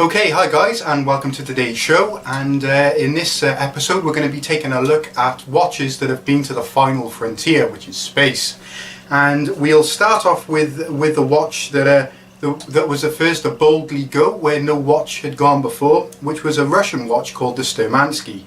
Okay, hi guys, and welcome to today's show. And in this episode we're going to be taking a look at watches that have been to the final frontier, which is space. And we'll start off with the watch that was the first to boldly go where no watch had gone before, which was a Russian watch called the Sturmanskie.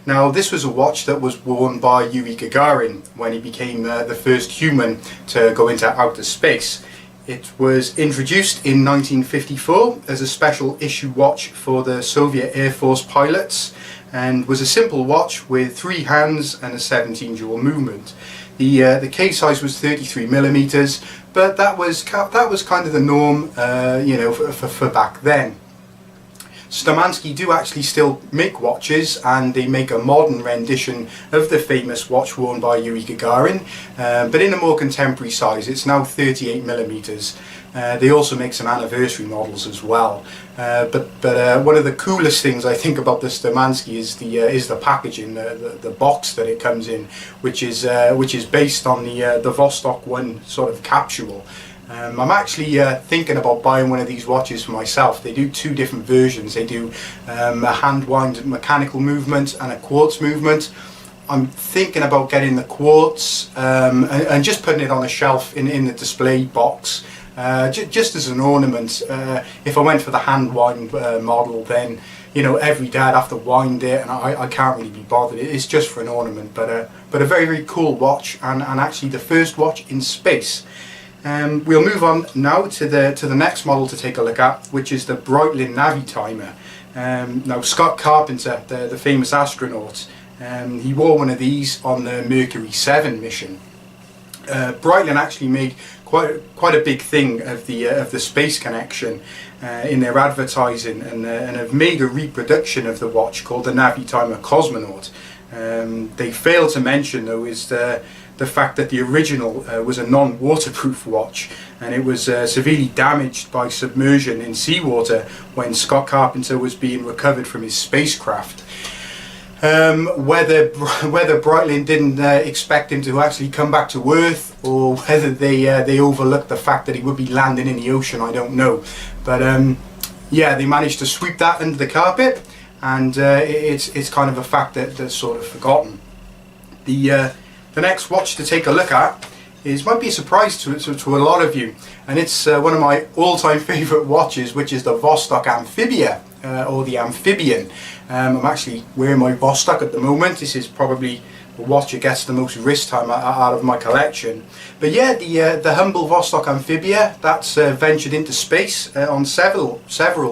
Now this was a watch that was worn by Yuri Gagarin when he became the first human to go into outer space. It was introduced in 1954 as a special issue watch for the Soviet Air Force pilots, and was a simple watch with 3 hands and a 17 jewel movement. The case size was 33mm, but that was kind of the norm, for back then. Sturmanskie do actually still make watches, and they make a modern rendition of the famous watch worn by Yuri Gagarin, but in a more contemporary size. It's now 38mm. They also make some anniversary models as well. But one of the coolest things I think about the Sturmanskie is the packaging, the box that it comes in, which is based on the Vostok 1 sort of capsule. I'm actually thinking about buying one of these watches for myself. They do 2 different versions. They do a hand wind mechanical movement and a quartz movement. I'm thinking about getting the quartz and just putting it on a shelf in the display box, just as an ornament. If I went for the hand wind model, then every day I'd have to wind it, and I can't really be bothered. It's just for an ornament, but a very, very cool watch, and actually the first watch in space. We'll move on now to the next model to take a look at, which is the Breitling Navitimer. Now Scott Carpenter, the famous astronaut, he wore one of these on the Mercury 7 mission. Breitling actually made quite a big thing of the space connection in their advertising, and have made a reproduction of the watch called the Navitimer Cosmonaut. They failed to mention, though, is the fact that the original was a non-waterproof watch, and it was severely damaged by submersion in seawater when Scott Carpenter was being recovered from his spacecraft. Whether Breitling didn't expect him to actually come back to Earth, or whether they overlooked the fact that he would be landing in the ocean, I don't know. But yeah, they managed to sweep that under the carpet, and it's kind of a fact that's sort of forgotten. The next watch to take a look at might be a surprise to a lot of you, and it's one of my all-time favourite watches, which is the Vostok Amphibia, or the Amphibian. I'm actually wearing my Vostok at the moment. This is probably the watch that gets the most wrist time out of my collection. But yeah, the humble Vostok Amphibia, that's ventured into space on several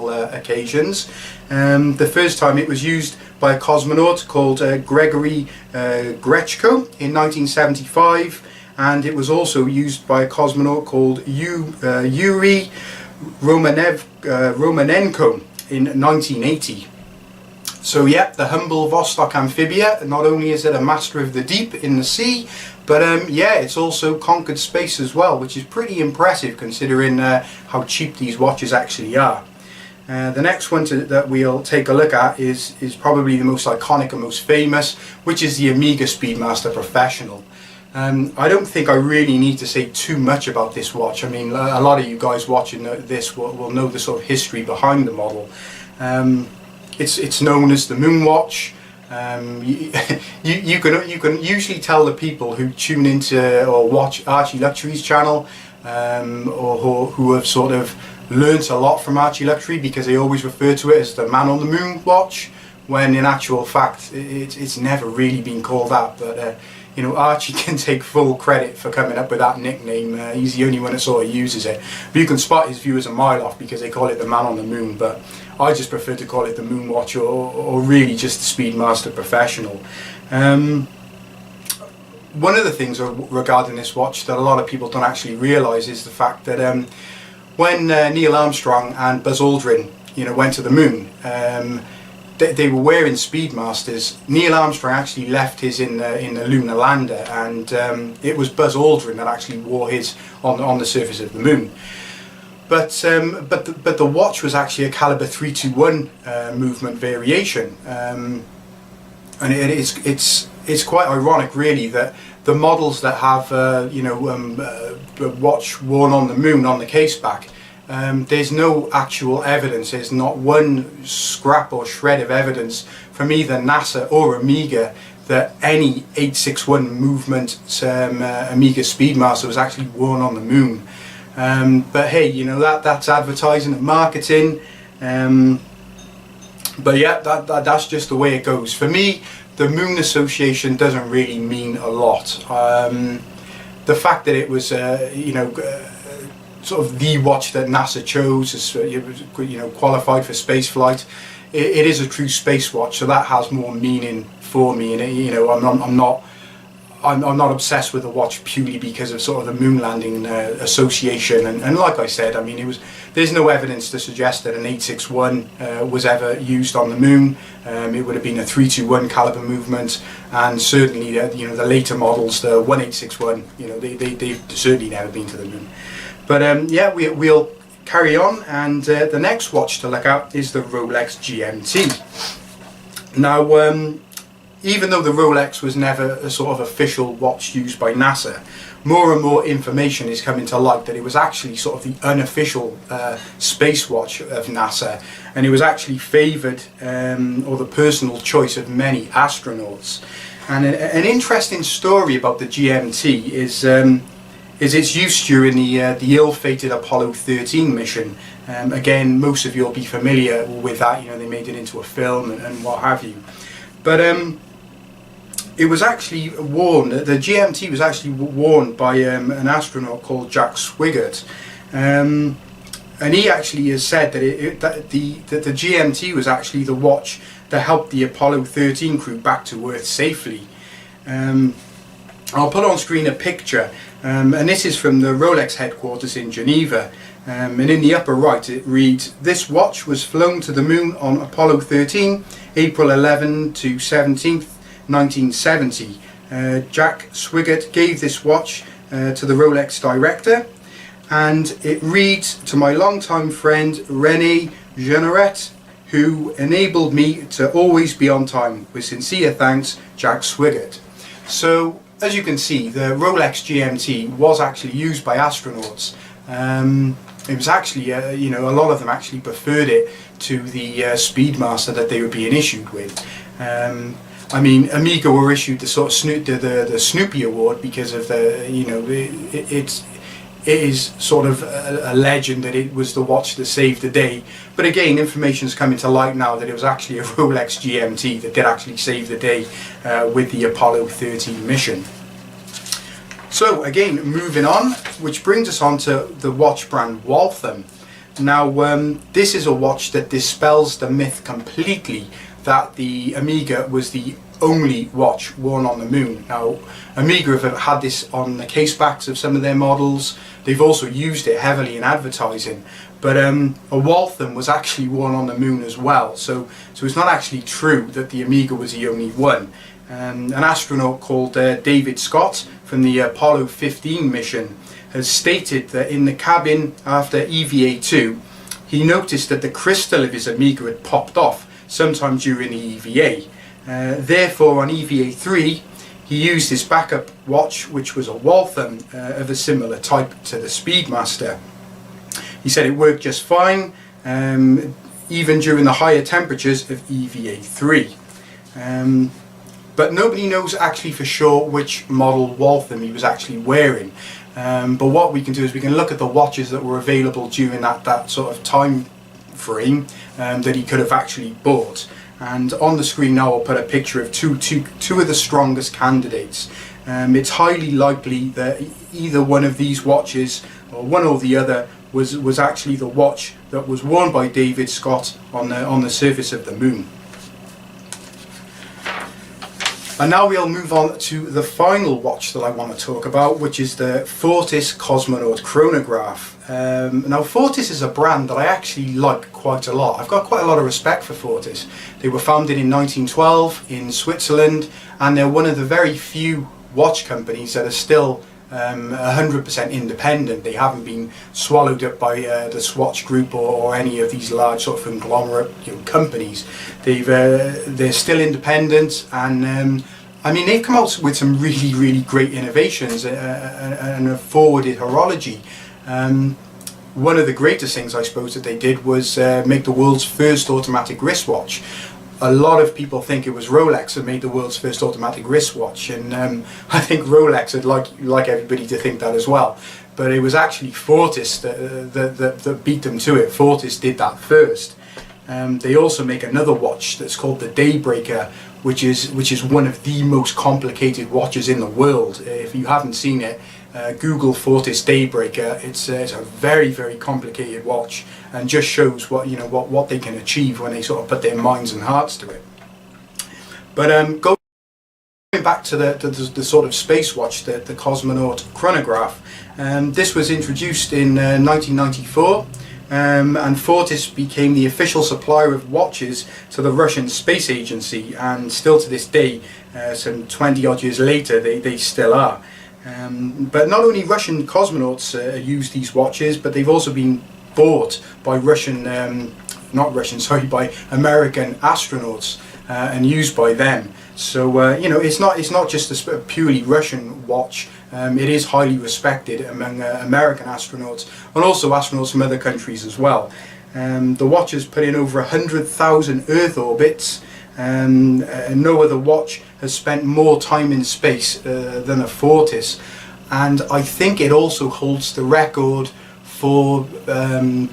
occasions. The first time it was used by a cosmonaut called Gregory Grechko in 1975, and it was also used by a cosmonaut called Yuri Romanenko in 1980. So yeah, the humble Vostok Amphibia, not only is it a master of the deep in the sea, but yeah, it's also conquered space as well, which is pretty impressive considering how cheap these watches actually are. The next one that we'll take a look at is probably the most iconic and most famous, which is the Omega Speedmaster Professional. I don't think I really need to say too much about this watch. I mean, a lot of you guys watching this will know the sort of history behind the model. It's known as the Moon Watch. You can usually tell the people who tune into or watch ArchieLuxury's channel, or who have sort of learnt a lot from ArchieLuxury, because they always refer to it as the Man on the Moon watch, when in actual fact it's never really been called that. But Archie can take full credit for coming up with that nickname. He's the only one that sort of uses it. But you can spot his viewers a mile off because they call it the Man on the Moon, but I just prefer to call it the Moon Watch, or really just the Speedmaster Professional. One of the things regarding this watch that a lot of people don't actually realise is the fact that when Neil Armstrong and Buzz Aldrin went to the moon, they were wearing Speedmasters. Neil Armstrong actually left his in the lunar lander, and it was Buzz Aldrin that actually wore his on the surface of the moon. But the watch was actually a caliber 321 movement variation, and it's quite ironic, really, that the models that have a watch worn on the moon on the case back there's no actual evidence. There's not one scrap or shred of evidence from either NASA or Omega that any 861 movement Omega Speedmaster was actually worn on the moon. But hey, you know, that's advertising and marketing. But yeah, that's just the way it goes. For me, the Moon Association doesn't really mean a lot. The fact that it was, you know, sort of the watch that NASA chose, as you know, qualified for space flight, it is a true space watch, so that has more meaning for me. And you know, I'm not obsessed with the watch purely because of sort of the moon landing association. And like I said, I mean, there's no evidence to suggest that an 861 was ever used on the moon. It would have been a 321 caliber movement, and certainly you know, the later models, the 1861, you know, they've certainly never been to the moon. But yeah, we'll carry on, and the next watch to look at is the Rolex GMT. Now, even though the Rolex was never a sort of official watch used by NASA, more and more information is coming to light that it was actually sort of the unofficial space watch of NASA, and it was actually favoured or the personal choice of many astronauts. And an interesting story about the GMT is its use during the ill-fated Apollo 13 mission. Again, most of you will be familiar with that. You know, they made it into a film and what have you. But it was actually worn. The GMT was actually worn by an astronaut called Jack Swigert, and he actually has said that the GMT was actually the watch that helped the Apollo 13 crew back to Earth safely. I'll put on screen a picture, and this is from the Rolex headquarters in Geneva. And in the upper right it reads, "This watch was flown to the moon on Apollo 13, April 11 to 17th, 1970. Jack Swigert gave this watch to the Rolex director, and it reads, to my longtime friend René Jeanneret, who enabled me to always be on time. With sincere thanks, Jack Swigert." So as you can see, the Rolex GMT was actually used by astronauts. It was actually, you know, a lot of them actually preferred it to the Speedmaster that they were being issued with. I mean, Omega were issued the sort of the Snoopy Award because of the, you know, it is sort of a legend that it was the watch that saved the day. But again, information is coming to light now that it was actually a Rolex GMT that did actually save the day with the Apollo 13 mission. So again, moving on, which brings us on to the watch brand Waltham. Now, this is a watch that dispels the myth completely that the Omega was the only watch worn on the moon. Now, Omega have had this on the case backs of some of their models. They've also used it heavily in advertising. But a Waltham was actually worn on the moon as well. So it's not actually true that the Omega was the only one. An astronaut called David Scott from the Apollo 15 mission has stated that in the cabin after EVA-2, he noticed that the crystal of his Omega had popped off sometime during the EVA. Therefore, on EVA-3, he used his backup watch, which was a Waltham of a similar type to the Speedmaster. He said it worked just fine, even during the higher temperatures of EVA-3. But nobody knows actually for sure which model Waltham he was actually wearing. But what we can do is we can look at the watches that were available during that sort of time frame that he could have actually bought. And on the screen now I'll put a picture of two of the strongest candidates. It's highly likely that either one of these watches, or one or the other, was actually the watch that was worn by David Scott on the surface of the moon. And now we'll move on to the final watch that I want to talk about, which is the Fortis Cosmonaut Chronograph. Now, Fortis is a brand that I actually like quite a lot. I've got quite a lot of respect for Fortis. They were founded in 1912 in Switzerland, and they're one of the very few watch companies that are still 100% independent. They haven't been swallowed up by the Swatch Group or any of these large sort of conglomerate companies. They're still independent, and I mean, they've come out with some really great innovations and a forwarded horology. one of the greatest things I suppose that they did was make the world's first automatic wristwatch. A lot of people think it was Rolex that made the world's first automatic wristwatch, and I think Rolex would like everybody to think that as well. But it was actually Fortis that beat them to it. Fortis did that first. They also make another watch that's called the Daybreaker, which is one of the most complicated watches in the world. If you haven't seen it, Google Fortis Daybreaker. It's a very, very complicated watch, and just shows what they can achieve when they sort of put their minds and hearts to it. But going back to the sort of space watch, the cosmonaut chronograph, this was introduced in 1994. And Fortis became the official supplier of watches to the Russian Space Agency, and still to this day, some 20 odd years later, they still are. But not only Russian cosmonauts use these watches, but they've also been bought by by American astronauts and used by them. So it's not just a purely Russian watch. It is highly respected among American astronauts, and also astronauts from other countries as well. The watch has put in over 100,000 Earth orbits, and no other watch has spent more time in space than a Fortis. And I think it also holds the record for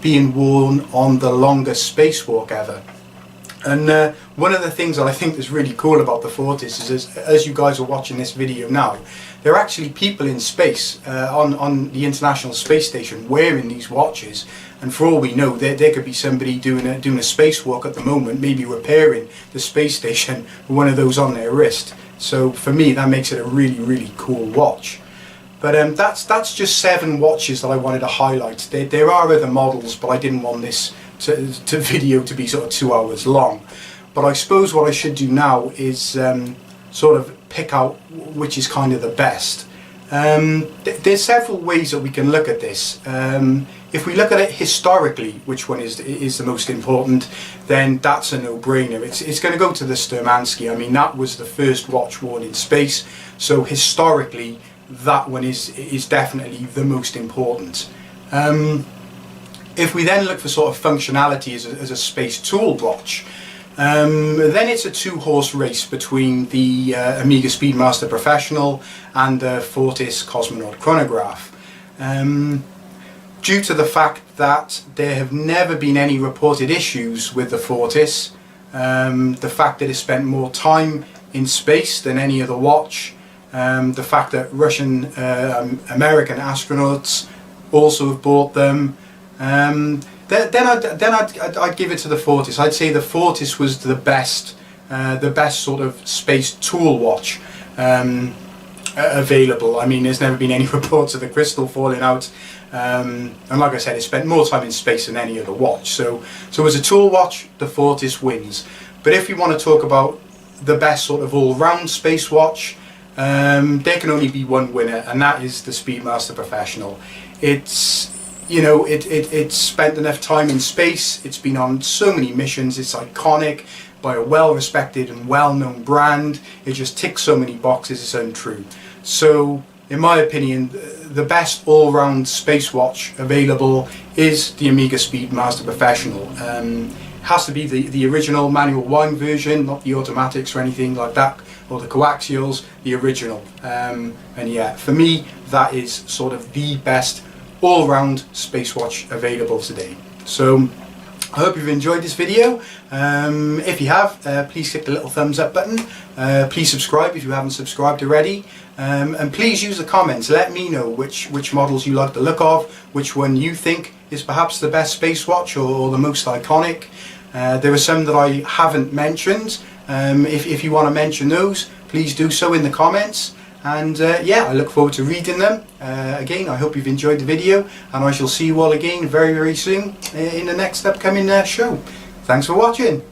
being worn on the longest spacewalk ever. And one of the things that I think is really cool about the Fortis is, as you guys are watching this video now, there are actually people in space on the International Space Station wearing these watches. And for all we know, there could be somebody doing a spacewalk at the moment, maybe repairing the space station with one of those on their wrist. So for me, that makes it a really, really cool watch. But that's just 7 watches that I wanted to highlight. There are other models, but I didn't want this video to be sort of 2 hours long. But I suppose what I should do now is sort of pick out which is kind of the best. There's several ways that we can look at this. If we look at it historically, which one is the most important, then that's a no-brainer. It's going to go to the Sturmanskie. I mean, that was the first watch worn in space, so historically that one is definitely the most important. If we then look for sort of functionality as a space tool watch, then it's a 2-horse race between the Omega Speedmaster Professional and the Fortis Cosmonaut Chronograph. Due to the fact that there have never been any reported issues with the Fortis, the fact that it spent more time in space than any other watch, the fact that Russian American astronauts also have bought them, then I'd give it to the Fortis. I'd say the Fortis was the best sort of space tool watch available. I mean, there's never been any reports of the crystal falling out, and like I said, it spent more time in space than any other watch. So as a tool watch, the Fortis wins. But if you want to talk about the best sort of all-round space watch, there can only be one winner, and that is the Speedmaster Professional. It's spent enough time in space, it's been on so many missions, it's iconic by a well-respected and well-known brand, it just ticks so many boxes, it's untrue. So, in my opinion, the best all-round space watch available is the Omega Speedmaster Professional. Has to be the original manual wind version, not the automatics or anything like that, or the coaxials, the original. And yeah, for me, that is sort of the best all-round space watch available today. So I hope you've enjoyed this video. If you have, please click the little thumbs up button. Please subscribe if you haven't subscribed already, and please use the comments. Let me know which models you like the look of, which one you think is perhaps the best space watch or the most iconic. There are some that I haven't mentioned. If you want to mention those, please do so in the comments. And yeah, I look forward to reading them. Again, I hope you've enjoyed the video, and I shall see you all again very, very soon in the next upcoming show. Thanks for watching.